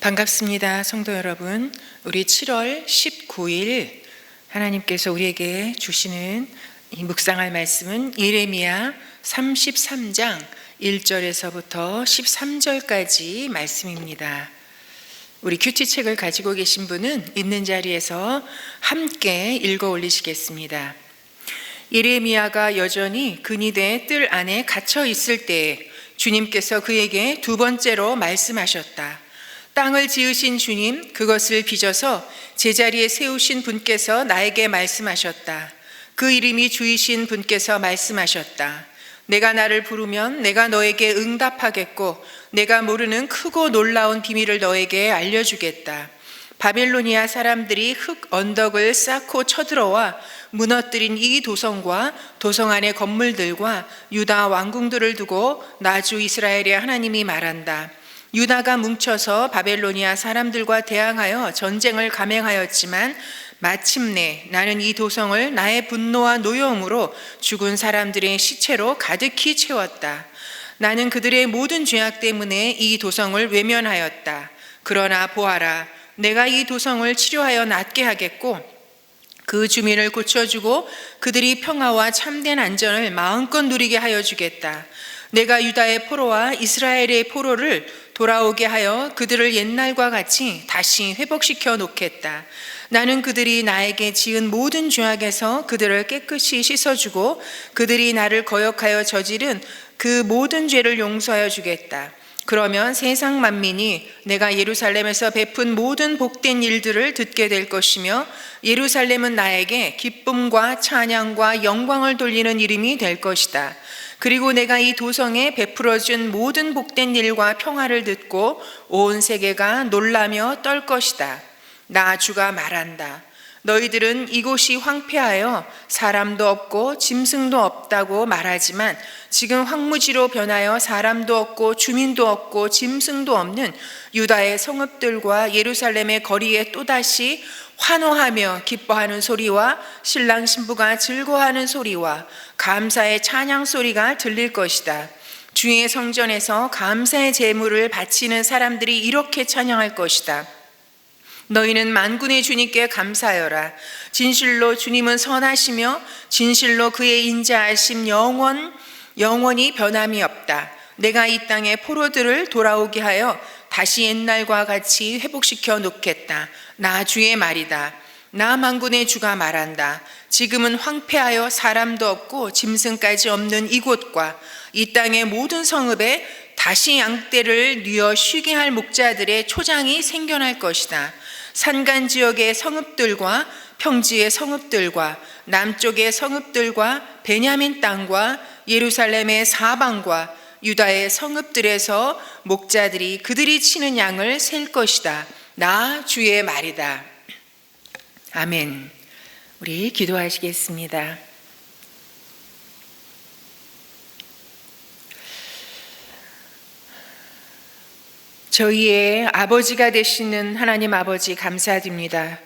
반갑습니다. 성도 여러분, 우리 7월 19일 하나님께서 우리에게 주시는 이 묵상할 말씀은 예레미야 33장 1절에서부터 13절까지 말씀입니다. 우리 큐티책을 가지고 계신 분은 있는 자리에서 함께 읽어 올리시겠습니다. 예레미야가 여전히 근위대 뜰 안에 갇혀 있을 때에 주님께서 그에게 두 번째로 말씀하셨다. 땅을 지으신 주님, 그것을 빚어서 제자리에 세우신 분께서 나에게 말씀하셨다. 그 이름이 주이신 분께서 말씀하셨다. 내가 나를 부르면 내가 너에게 응답하겠고 내가 모르는 크고 놀라운 비밀을 너에게 알려주겠다. 바벨로니아 사람들이 흙 언덕을 쌓고 쳐들어와 무너뜨린 이 도성과 도성 안의 건물들과 유다 왕궁들을 두고 나주 이스라엘의 하나님이 말한다. 유다가 뭉쳐서 바벨로니아 사람들과 대항하여 전쟁을 감행하였지만 마침내 나는 이 도성을 나의 분노와 노여움으로 죽은 사람들의 시체로 가득히 채웠다. 나는 그들의 모든 죄악 때문에 이 도성을 외면하였다. 그러나 보아라, 내가 이 도성을 치료하여 낫게 하겠고 그 주민을 고쳐주고 그들이 평화와 참된 안전을 마음껏 누리게 하여 주겠다. 내가 유다의 포로와 이스라엘의 포로를 돌아오게 하여 그들을 옛날과 같이 다시 회복시켜 놓겠다. 나는 그들이 나에게 지은 모든 죄악에서 그들을 깨끗이 씻어주고 그들이 나를 거역하여 저지른 그 모든 죄를 용서하여 주겠다. 그러면 세상 만민이 내가 예루살렘에서 베푼 모든 복된 일들을 듣게 될 것이며 예루살렘은 나에게 기쁨과 찬양과 영광을 돌리는 이름이 될 것이다. 그리고 내가 이 도성에 베풀어준 모든 복된 일과 평화를 듣고 온 세계가 놀라며 떨 것이다. 나 주가 말한다. 너희들은 이곳이 황폐하여 사람도 없고 짐승도 없다고 말하지만 지금 황무지로 변하여 사람도 없고 주민도 없고 짐승도 없는 유다의 성읍들과 예루살렘의 거리에 또다시 환호하며 기뻐하는 소리와 신랑 신부가 즐거워하는 소리와 감사의 찬양 소리가 들릴 것이다. 주의 성전에서 감사의 제물을 바치는 사람들이 이렇게 찬양할 것이다. 너희는 만군의 주님께 감사하여라. 진실로 주님은 선하시며 진실로 그의 인자하심 영원히 변함이 없다. 내가 이 땅의 포로들을 돌아오게 하여 다시 옛날과 같이 회복시켜 놓겠다. 나 주의 말이다. 나 만군의 주가 말한다. 지금은 황폐하여 사람도 없고 짐승까지 없는 이곳과 이 땅의 모든 성읍에 다시 양떼를 뉘어 쉬게 할 목자들의 초장이 생겨날 것이다. 산간 지역의 성읍들과 평지의 성읍들과 남쪽의 성읍들과 베냐민 땅과 예루살렘의 사방과 유다의 성읍들에서 목자들이 그들이 치는 양을 셀 것이다. 나 주의 말이다. 아멘. 우리 기도하시겠습니다. 저희의 아버지가 되시는 하나님 아버지 감사드립니다.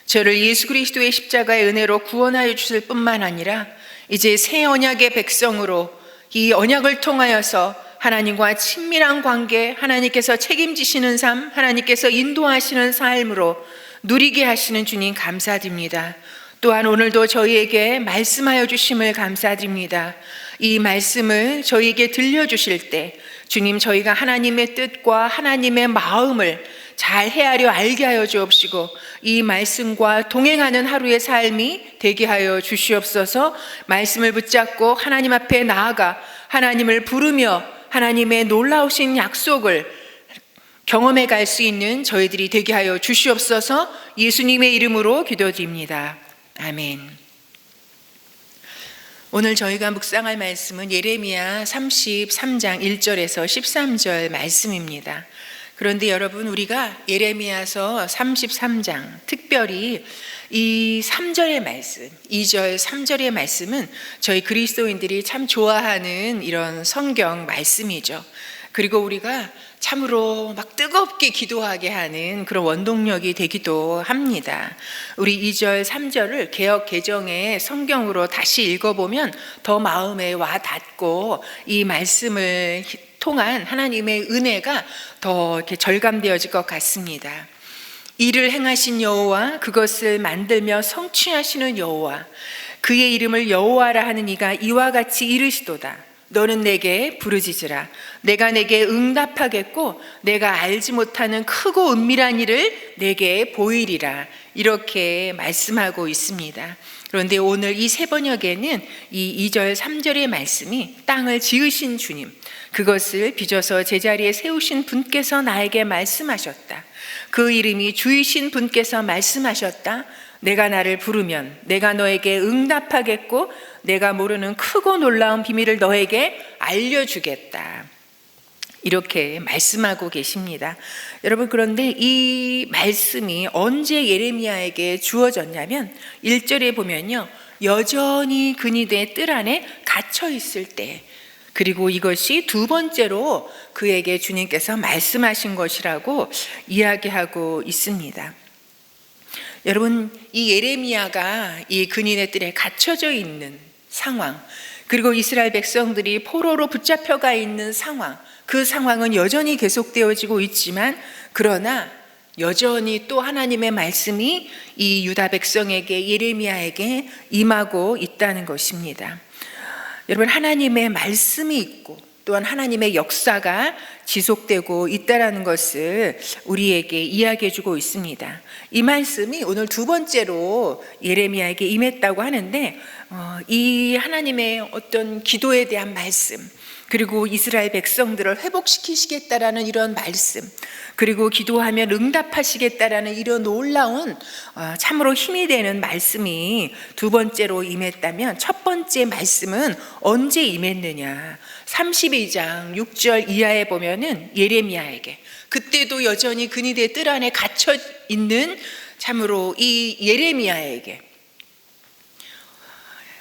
저를 예수 그리스도의 십자가의 은혜로 구원하여 주실 뿐만 아니라 이제 새 언약의 백성으로 이 언약을 통하여서 하나님과 친밀한 관계, 하나님께서 책임지시는 삶, 하나님께서 인도하시는 삶으로 누리게 하시는 주님 감사드립니다. 또한 오늘도 저희에게 말씀하여 주심을 감사드립니다. 이 말씀을 저희에게 들려주실 때 주님, 저희가 하나님의 뜻과 하나님의 마음을 잘 헤아려 알게 하여 주옵시고 이 말씀과 동행하는 하루의 삶이 되게 하여 주시옵소서. 말씀을 붙잡고 하나님 앞에 나아가 하나님을 부르며 하나님의 놀라우신 약속을 경험해 갈 수 있는 저희들이 되게 하여 주시옵소서. 예수님의 이름으로 기도드립니다. 아멘. 오늘 저희가 묵상할 말씀은 예레미야 33장 1절에서 13절 말씀입니다. 그런데 여러분, 우리가 예레미야서 33장, 특별히 이 3절의 말씀, 2절 3절의 말씀은 저희 그리스도인들이 참 좋아하는 이런 성경 말씀이죠. 그리고 우리가 참으로 막 뜨겁게 기도하게 하는 그런 원동력이 되기도 합니다. 우리 2절, 3절을 개역 개정의 성경으로 다시 읽어보면 더 마음에 와 닿고 이 말씀을 통한 하나님의 은혜가 더 이렇게 절감되어질 것 같습니다. 이를 행하신 여호와, 그것을 만들며 성취하시는 여호와, 그의 이름을 여호와라 하는 이가 이와 같이 이르시도다. 너는 내게 부르짖으라. 내가 내게 응답하겠고 내가 알지 못하는 크고 은밀한 일을 내게 보이리라. 이렇게 말씀하고 있습니다. 그런데 오늘 이 세 번역에는 이 2절 3절의 말씀이 땅을 지으신 주님, 그것을 빚어서 제자리에 세우신 분께서 나에게 말씀하셨다. 그 이름이 주이신 분께서 말씀하셨다. 내가 나를 부르면 내가 너에게 응답하겠고 내가 모르는 크고 놀라운 비밀을 너에게 알려주겠다. 이렇게 말씀하고 계십니다. 여러분, 그런데 이 말씀이 언제 예레미야에게 주어졌냐면 1절에 보면요, 여전히 근위대 뜰 안에 갇혀 있을 때, 그리고 이것이 두 번째로 그에게 주님께서 말씀하신 것이라고 이야기하고 있습니다. 여러분, 이 예레미야가 이 근인의 뜰에 갇혀져 있는 상황, 그리고 이스라엘 백성들이 포로로 붙잡혀가 있는 상황, 그 상황은 여전히 계속되어지고 있지만, 그러나 여전히 또 하나님의 말씀이 이 유다 백성에게, 예레미야에게 임하고 있다는 것입니다. 여러분, 하나님의 말씀이 있고 또한 하나님의 역사가 지속되고 있다는 것을 우리에게 이야기해 주고 있습니다. 이 말씀이 오늘 두 번째로 예레미야에게 임했다고 하는데, 이 하나님의 어떤 기도에 대한 말씀, 그리고 이스라엘 백성들을 회복시키시겠다라는 이런 말씀, 그리고 기도하면 응답하시겠다라는 이런 놀라운 참으로 힘이 되는 말씀이 두 번째로 임했다면, 첫 번째 말씀은 언제 임했느냐? 32장 6절 이하에 보면은 예레미야에게, 그때도 여전히 근위대 뜰 안에 갇혀 있는 참으로 이 예레미야에게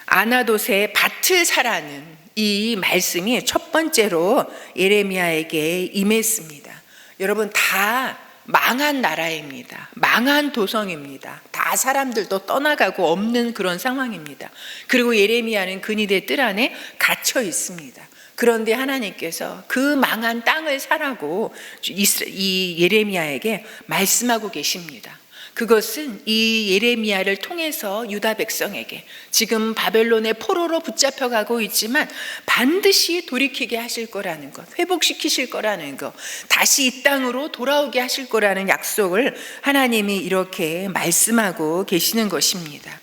아나돗의 밭을 사라는 이 말씀이 첫 번째로 예레미야에게 임했습니다. 여러분, 다 망한 나라입니다. 망한 도성입니다. 다 사람들도 떠나가고 없는 그런 상황입니다. 그리고 예레미야는 근위대 뜰 안에 갇혀 있습니다. 그런데 하나님께서 그 망한 땅을 사라고 이 예레미야에게 말씀하고 계십니다. 그것은 이 예레미야를 통해서 유다 백성에게 지금 바벨론의 포로로 붙잡혀가고 있지만 반드시 돌이키게 하실 거라는 것, 회복시키실 거라는 것, 다시 이 땅으로 돌아오게 하실 거라는 약속을 하나님이 이렇게 말씀하고 계시는 것입니다.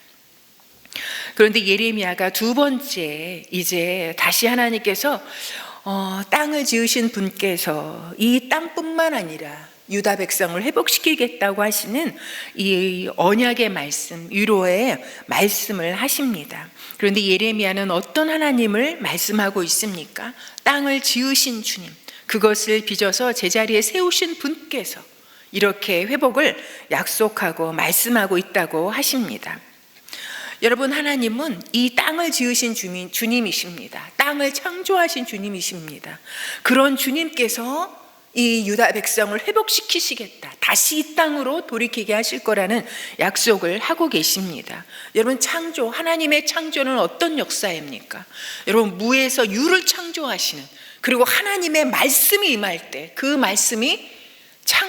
그런데 예레미야가 두 번째, 이제 다시 하나님께서 땅을 지으신 분께서 이 땅뿐만 아니라 유다 백성을 회복시키겠다고 하시는 이 언약의 말씀, 위로의 말씀을 하십니다. 그런데 예레미야는 어떤 하나님을 말씀하고 있습니까? 땅을 지으신 주님, 그것을 빚어서 제자리에 세우신 분께서 이렇게 회복을 약속하고 말씀하고 있다고 하십니다. 여러분, 하나님은 이 땅을 지으신 주님이십니다. 땅을 창조하신 주님이십니다. 그런 주님께서 이 유다 백성을 회복시키시겠다, 다시 이 땅으로 돌이키게 하실 거라는 약속을 하고 계십니다. 여러분, 창조, 하나님의 창조는 어떤 역사입니까? 여러분, 무에서 유를 창조하시는, 그리고 하나님의 말씀이 임할 때 그 말씀이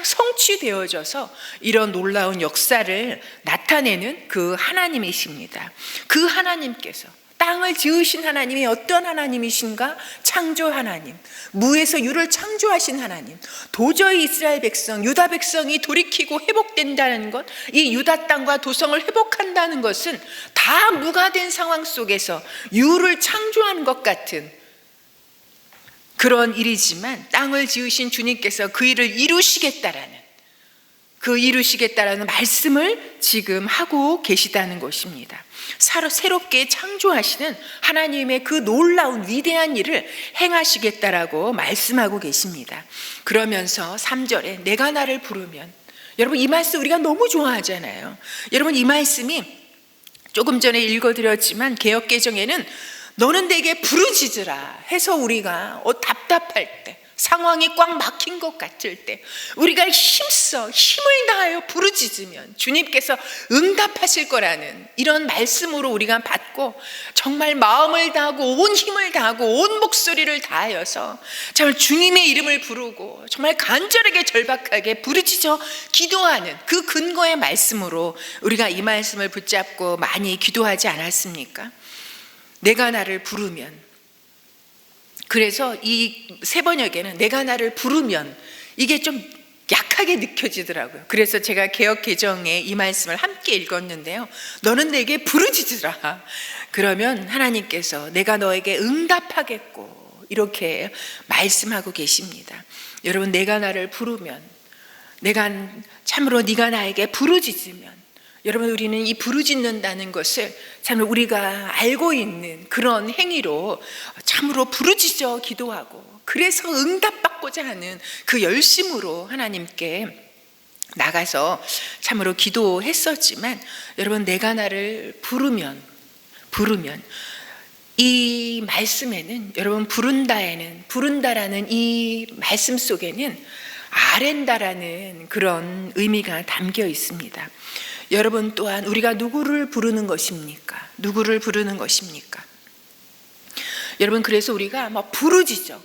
성취되어져서 이런 놀라운 역사를 나타내는 그 하나님이십니다. 그 하나님께서, 땅을 지으신 하나님이 어떤 하나님이신가? 창조 하나님, 무에서 유를 창조하신 하나님. 도저히 이스라엘 백성, 유다 백성이 돌이키고 회복된다는 것, 이 유다 땅과 도성을 회복한다는 것은 다 무가 된 상황 속에서 유를 창조하는 것 같은 그런 일이지만, 땅을 지으신 주님께서 그 일을 이루시겠다라는 말씀을 지금 하고 계시다는 것입니다. 새롭게 창조하시는 하나님의 그 놀라운 위대한 일을 행하시겠다라고 말씀하고 계십니다. 그러면서 3절에 내가 나를 부르면, 여러분, 이 말씀 우리가 너무 좋아하잖아요. 여러분, 이 말씀이 조금 전에 읽어드렸지만 개역개정에는 너는 내게 부르짖으라 해서 우리가 답답할 때, 상황이 꽉 막힌 것 같을 때, 우리가 힘을 다하여 부르짖으면 주님께서 응답하실 거라는 이런 말씀으로 우리가 받고, 정말 마음을 다하고 온 힘을 다하고 온 목소리를 다하여서 정말 주님의 이름을 부르고 정말 간절하게 절박하게 부르짖어 기도하는 그 근거의 말씀으로 우리가 이 말씀을 붙잡고 많이 기도하지 않았습니까? 내가 나를 부르면. 그래서 이 세 번역에는 내가 나를 부르면, 이게 좀 약하게 느껴지더라고요. 그래서 제가 개역 개정에 이 말씀을 함께 읽었는데요. 너는 내게 부르짖으라. 그러면 하나님께서 내가 너에게 응답하겠고, 이렇게 말씀하고 계십니다. 여러분, 내가 나를 부르면, 내가 참으로 네가 나에게 부르짖으면, 여러분, 우리는 이 부르짖는다는 것을 참으로 우리가 알고 있는 그런 행위로 참으로 부르짖어 기도하고, 그래서 응답받고자 하는 그 열심으로 하나님께 나가서 참으로 기도했었지만, 여러분, 내가 나를 부르면 이 말씀에는, 여러분, 부른다라는 이 말씀 속에는 아랜다라는 그런 의미가 담겨 있습니다. 여러분, 또한 우리가 누구를 부르는 것입니까? 누구를 부르는 것입니까? 여러분, 그래서 우리가 막 부르짖어.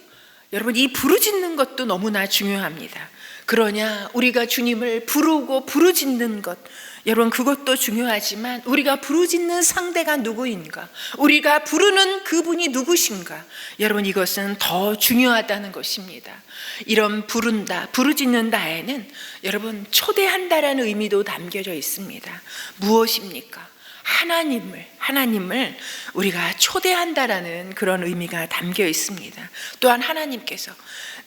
여러분, 이 부르짖는 것도 너무나 중요합니다. 그러냐, 우리가 주님을 부르고 부르짖는 것, 여러분, 그것도 중요하지만 우리가 부르짖는 상대가 누구인가, 우리가 부르는 그분이 누구신가, 여러분, 이것은 더 중요하다는 것입니다. 이런 부르짖는다에는 여러분, 초대한다라는 의미도 담겨져 있습니다. 무엇입니까? 하나님을 우리가 초대한다라는 그런 의미가 담겨 있습니다. 또한 하나님께서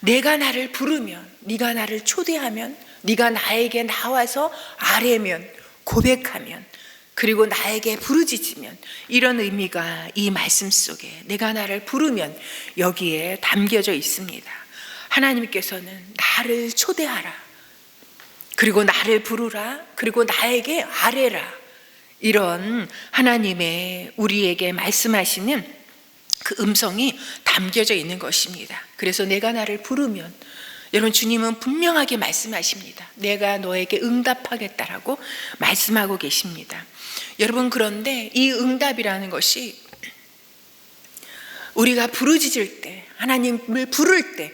내가 나를 부르면, 네가 나를 초대하면, 네가 나에게 나와서 아뢰면, 고백하면, 그리고 나에게 부르짖으면, 이런 의미가 이 말씀 속에 내가 나를 부르면 여기에 담겨져 있습니다. 하나님께서는 나를 초대하라, 그리고 나를 부르라, 그리고 나에게 아뢰라, 이런 하나님의 우리에게 말씀하시는 그 음성이 담겨져 있는 것입니다. 그래서 내가 나를 부르면, 여러분, 주님은 분명하게 말씀하십니다. 내가 너에게 응답하겠다라고 말씀하고 계십니다. 여러분, 그런데 이 응답이라는 것이 우리가 부르짖을 때, 하나님을 부를 때,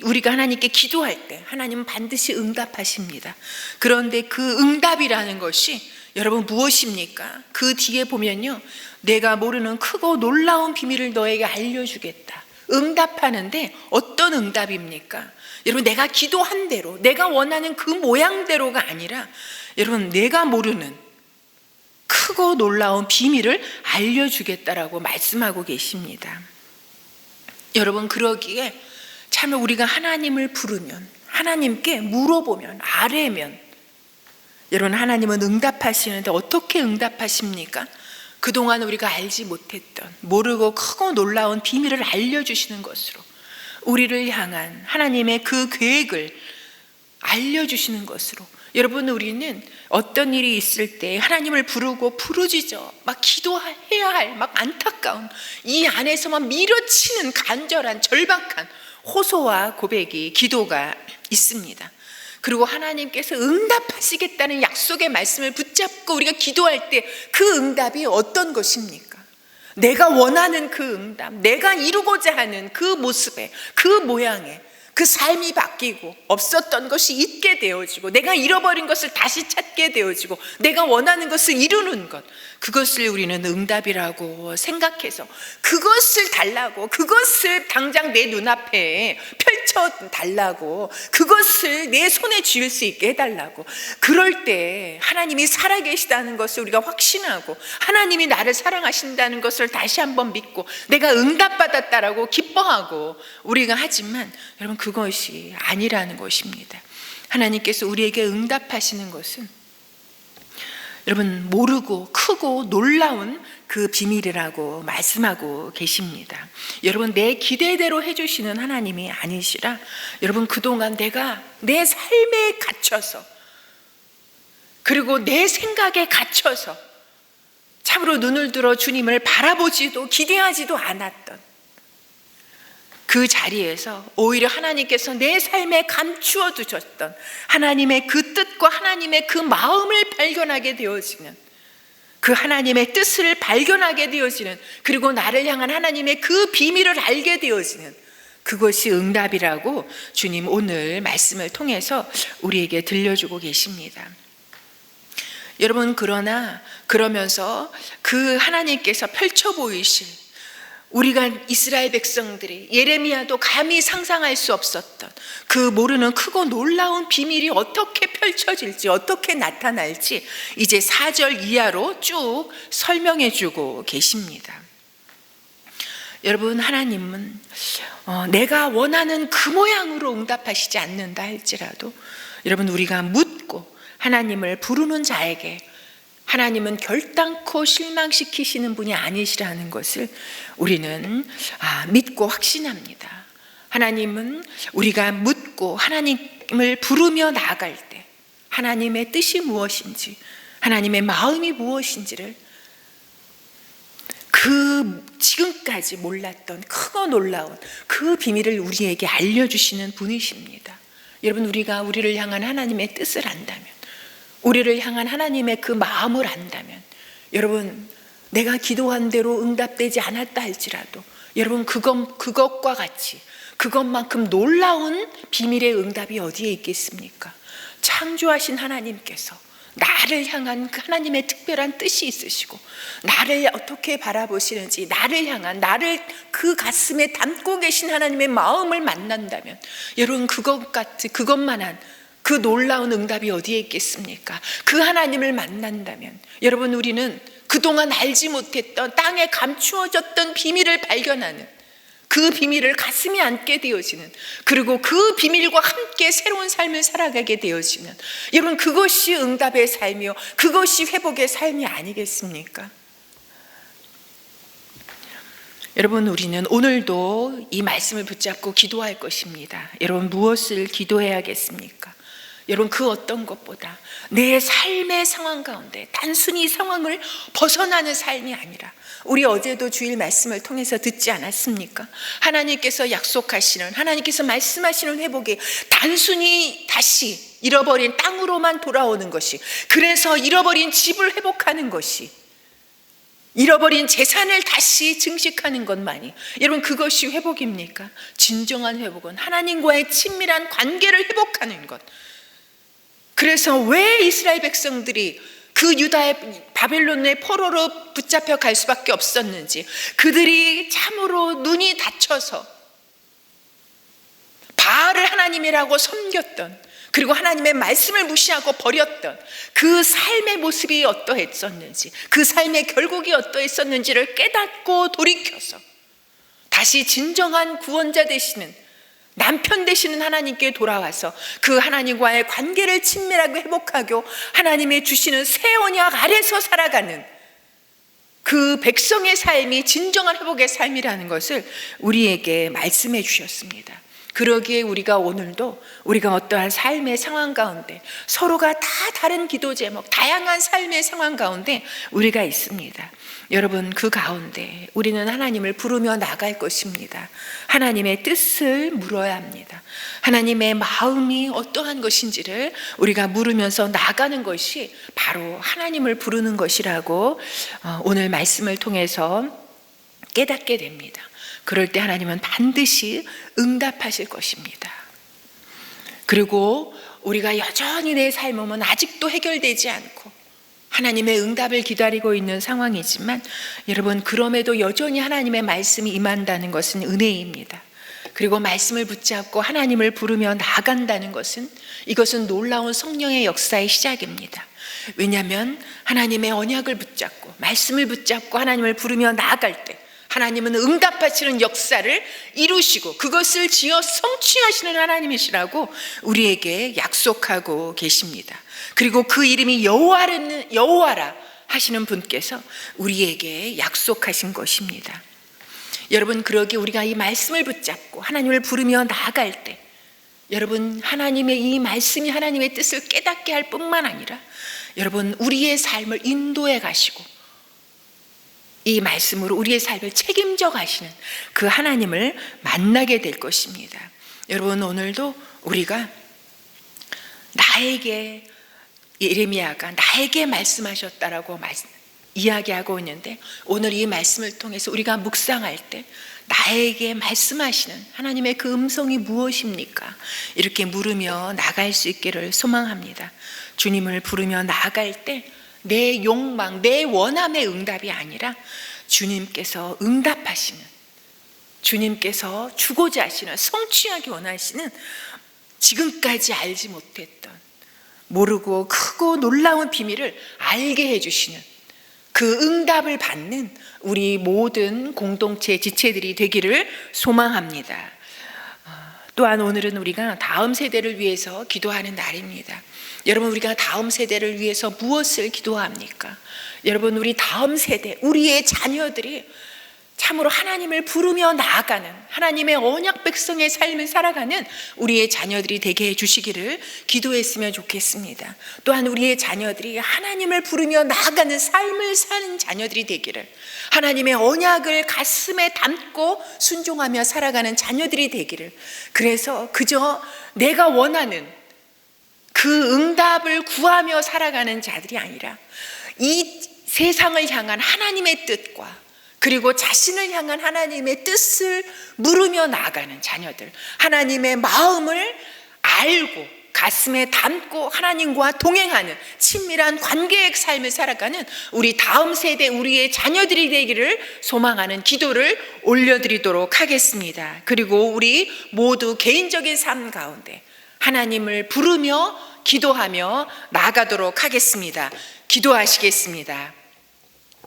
우리가 하나님께 기도할 때 하나님은 반드시 응답하십니다. 그런데 그 응답이라는 것이 여러분 무엇입니까? 그 뒤에 보면요, 내가 모르는 크고 놀라운 비밀을 너에게 알려주겠다. 응답하는데 어떤 응답입니까? 여러분, 내가 기도한 대로, 내가 원하는 그 모양대로가 아니라, 여러분, 내가 모르는 크고 놀라운 비밀을 알려주겠다라고 말씀하고 계십니다. 여러분, 그러기에 참 우리가 하나님을 부르면, 하나님께 물어보면, 아뢰면, 여러분, 하나님은 응답하시는데 어떻게 응답하십니까? 그동안 우리가 알지 못했던, 모르고 크고 놀라운 비밀을 알려주시는 것으로, 우리를 향한 하나님의 그 계획을 알려주시는 것으로. 여러분, 우리는 어떤 일이 있을 때 하나님을 부르고 부르짖어 막 기도해야 할 막 안타까운 이 안에서만 밀어치는 간절한 절박한 호소와 고백이, 기도가 있습니다. 그리고 하나님께서 응답하시겠다는 약속의 말씀을 붙잡고 우리가 기도할 때 그 응답이 어떤 것입니까? 내가 원하는 그 응답, 내가 이루고자 하는 그 모습에, 그 모양에, 그 삶이 바뀌고 없었던 것이 있게 되어지고, 내가 잃어버린 것을 다시 찾게 되어지고, 내가 원하는 것을 이루는 것, 그것을 우리는 응답이라고 생각해서 그것을 달라고, 그것을 당장 내 눈앞에 펼쳐달라고, 그것을 내 손에 쥐을 수 있게 해달라고. 그럴 때 하나님이 살아계시다는 것을 우리가 확신하고, 하나님이 나를 사랑하신다는 것을 다시 한번 믿고, 내가 응답받았다라고 기뻐하고 우리가 하지만, 여러분, 그것이 아니라는 것입니다. 하나님께서 우리에게 응답하시는 것은 여러분, 모르고 크고 놀라운 그 비밀이라고 말씀하고 계십니다. 여러분, 내 기대대로 해주시는 하나님이 아니시라, 여러분, 그동안 내가 내 삶에 갇혀서, 그리고 내 생각에 갇혀서 참으로 눈을 들어 주님을 바라보지도 기대하지도 않았던 그 자리에서 오히려 하나님께서 내 삶에 감추어 두셨던 하나님의 그 뜻과 하나님의 그 마음을 발견하게 되어지는, 그 하나님의 뜻을 발견하게 되어지는, 그리고 나를 향한 하나님의 그 비밀을 알게 되어지는, 그것이 응답이라고 주님 오늘 말씀을 통해서 우리에게 들려주고 계십니다. 여러분, 그러면서 그 하나님께서 펼쳐 보이실, 우리가 이스라엘 백성들이, 예레미야도 감히 상상할 수 없었던 그 모르는 크고 놀라운 비밀이 어떻게 펼쳐질지, 어떻게 나타날지 이제 4절 이하로 쭉 설명해 주고 계십니다. 여러분, 하나님은 내가 원하는 그 모양으로 응답하시지 않는다 할지라도, 여러분, 우리가 묻고 하나님을 부르는 자에게 하나님은 결단코 실망시키시는 분이 아니시라는 것을 우리는 믿고 확신합니다. 하나님은 우리가 묻고 하나님을 부르며 나아갈 때 하나님의 뜻이 무엇인지, 하나님의 마음이 무엇인지를 그 지금까지 몰랐던 크고 놀라운 그 비밀을 우리에게 알려주시는 분이십니다. 여러분, 우리가 우리를 향한 하나님의 뜻을 안다면, 우리를 향한 하나님의 그 마음을 안다면, 여러분, 내가 기도한 대로 응답되지 않았다 할지라도 여러분, 그것과 같이, 그것만큼 놀라운 비밀의 응답이 어디에 있겠습니까? 창조하신 하나님께서 나를 향한 그 하나님의 특별한 뜻이 있으시고, 나를 어떻게 바라보시는지, 나를 향한, 나를 그 가슴에 담고 계신 하나님의 마음을 만난다면, 여러분, 그것만한 그 놀라운 응답이 어디에 있겠습니까? 그 하나님을 만난다면 여러분, 우리는 그동안 알지 못했던, 땅에 감추어졌던 비밀을 발견하는, 그 비밀을 가슴에 안게 되어지는, 그리고 그 비밀과 함께 새로운 삶을 살아가게 되어지는, 여러분, 그것이 응답의 삶이요, 그것이 회복의 삶이 아니겠습니까? 여러분, 우리는 오늘도 이 말씀을 붙잡고 기도할 것입니다. 여러분, 무엇을 기도해야겠습니까? 여러분, 그 어떤 것보다 내 삶의 상황 가운데 단순히 상황을 벗어나는 삶이 아니라, 우리 어제도 주일 말씀을 통해서 듣지 않았습니까? 하나님께서 약속하시는, 하나님께서 말씀하시는 회복이 단순히 다시 잃어버린 땅으로만 돌아오는 것이, 그래서 잃어버린 집을 회복하는 것이, 잃어버린 재산을 다시 증식하는 것만이, 여러분, 그것이 회복입니까? 진정한 회복은 하나님과의 친밀한 관계를 회복하는 것. 그래서 왜 이스라엘 백성들이 그 유다의 바벨론의 포로로 붙잡혀 갈 수밖에 없었는지, 그들이 참으로 눈이 닫혀서 바알을 하나님이라고 섬겼던, 그리고 하나님의 말씀을 무시하고 버렸던 그 삶의 모습이 어떠했었는지, 그 삶의 결국이 어떠했었는지를 깨닫고 돌이켜서 다시 진정한 구원자 되시는, 남편 되시는 하나님께 돌아와서 그 하나님과의 관계를 친밀하게 회복하고 하나님의 주시는 새 언약 아래서 살아가는 그 백성의 삶이 진정한 회복의 삶이라는 것을 우리에게 말씀해 주셨습니다. 그러기에 우리가 오늘도 우리가 어떠한 삶의 상황 가운데, 서로가 다 다른 기도 제목, 다양한 삶의 상황 가운데 우리가 있습니다. 여러분, 그 가운데 우리는 하나님을 부르며 나갈 것입니다. 하나님의 뜻을 물어야 합니다. 하나님의 마음이 어떠한 것인지를 우리가 물으면서 나가는 것이 바로 하나님을 부르는 것이라고 오늘 말씀을 통해서 깨닫게 됩니다. 그럴 때 하나님은 반드시 응답하실 것입니다. 그리고 우리가 여전히 내 삶은 아직도 해결되지 않고 하나님의 응답을 기다리고 있는 상황이지만, 여러분, 그럼에도 여전히 하나님의 말씀이 임한다는 것은 은혜입니다. 그리고 말씀을 붙잡고 하나님을 부르며 나아간다는 것은, 이것은 놀라운 성령의 역사의 시작입니다. 왜냐하면 하나님의 언약을 붙잡고 말씀을 붙잡고 하나님을 부르며 나아갈 때 하나님은 응답하시는 역사를 이루시고 그것을 지어 성취하시는 하나님이시라고 우리에게 약속하고 계십니다. 그리고 그 이름이 여호와라 하시는 분께서 우리에게 약속하신 것입니다. 여러분, 그러기에 우리가 이 말씀을 붙잡고 하나님을 부르며 나아갈 때, 여러분, 하나님의 이 말씀이 하나님의 뜻을 깨닫게 할 뿐만 아니라, 여러분, 우리의 삶을 인도해 가시고 이 말씀으로 우리의 삶을 책임져 가시는 그 하나님을 만나게 될 것입니다. 여러분, 오늘도 우리가 나에게, 예레미야가 나에게 말씀하셨다라고 이야기하고 있는데, 오늘 이 말씀을 통해서 우리가 묵상할 때 나에게 말씀하시는 하나님의 그 음성이 무엇입니까? 이렇게 물으며 나갈 수 있기를 소망합니다. 주님을 부르며 나아갈 때 내 욕망, 내 원함의 응답이 아니라 주님께서 응답하시는, 주님께서 주고자 하시는, 성취하기 원하시는, 지금까지 알지 못했던, 모르고 크고 놀라운 비밀을 알게 해주시는 그 응답을 받는 우리 모든 공동체 지체들이 되기를 소망합니다. 또한 오늘은 우리가 다음 세대를 위해서 기도하는 날입니다. 여러분, 우리가 다음 세대를 위해서 무엇을 기도합니까? 여러분, 우리 다음 세대, 우리의 자녀들이 참으로 하나님을 부르며 나아가는, 하나님의 언약 백성의 삶을 살아가는 우리의 자녀들이 되게 해주시기를 기도했으면 좋겠습니다. 또한 우리의 자녀들이 하나님을 부르며 나아가는 삶을 사는 자녀들이 되기를, 하나님의 언약을 가슴에 담고 순종하며 살아가는 자녀들이 되기를, 그래서 그저 내가 원하는 그 응답을 구하며 살아가는 자들이 아니라 이 세상을 향한 하나님의 뜻과, 그리고 자신을 향한 하나님의 뜻을 물으며 나아가는 자녀들, 하나님의 마음을 알고 가슴에 담고 하나님과 동행하는 친밀한 관계의 삶을 살아가는 우리 다음 세대, 우리의 자녀들이 되기를 소망하는 기도를 올려드리도록 하겠습니다. 그리고 우리 모두 개인적인 삶 가운데 하나님을 부르며 기도하며 나아가도록 하겠습니다. 기도하시겠습니다.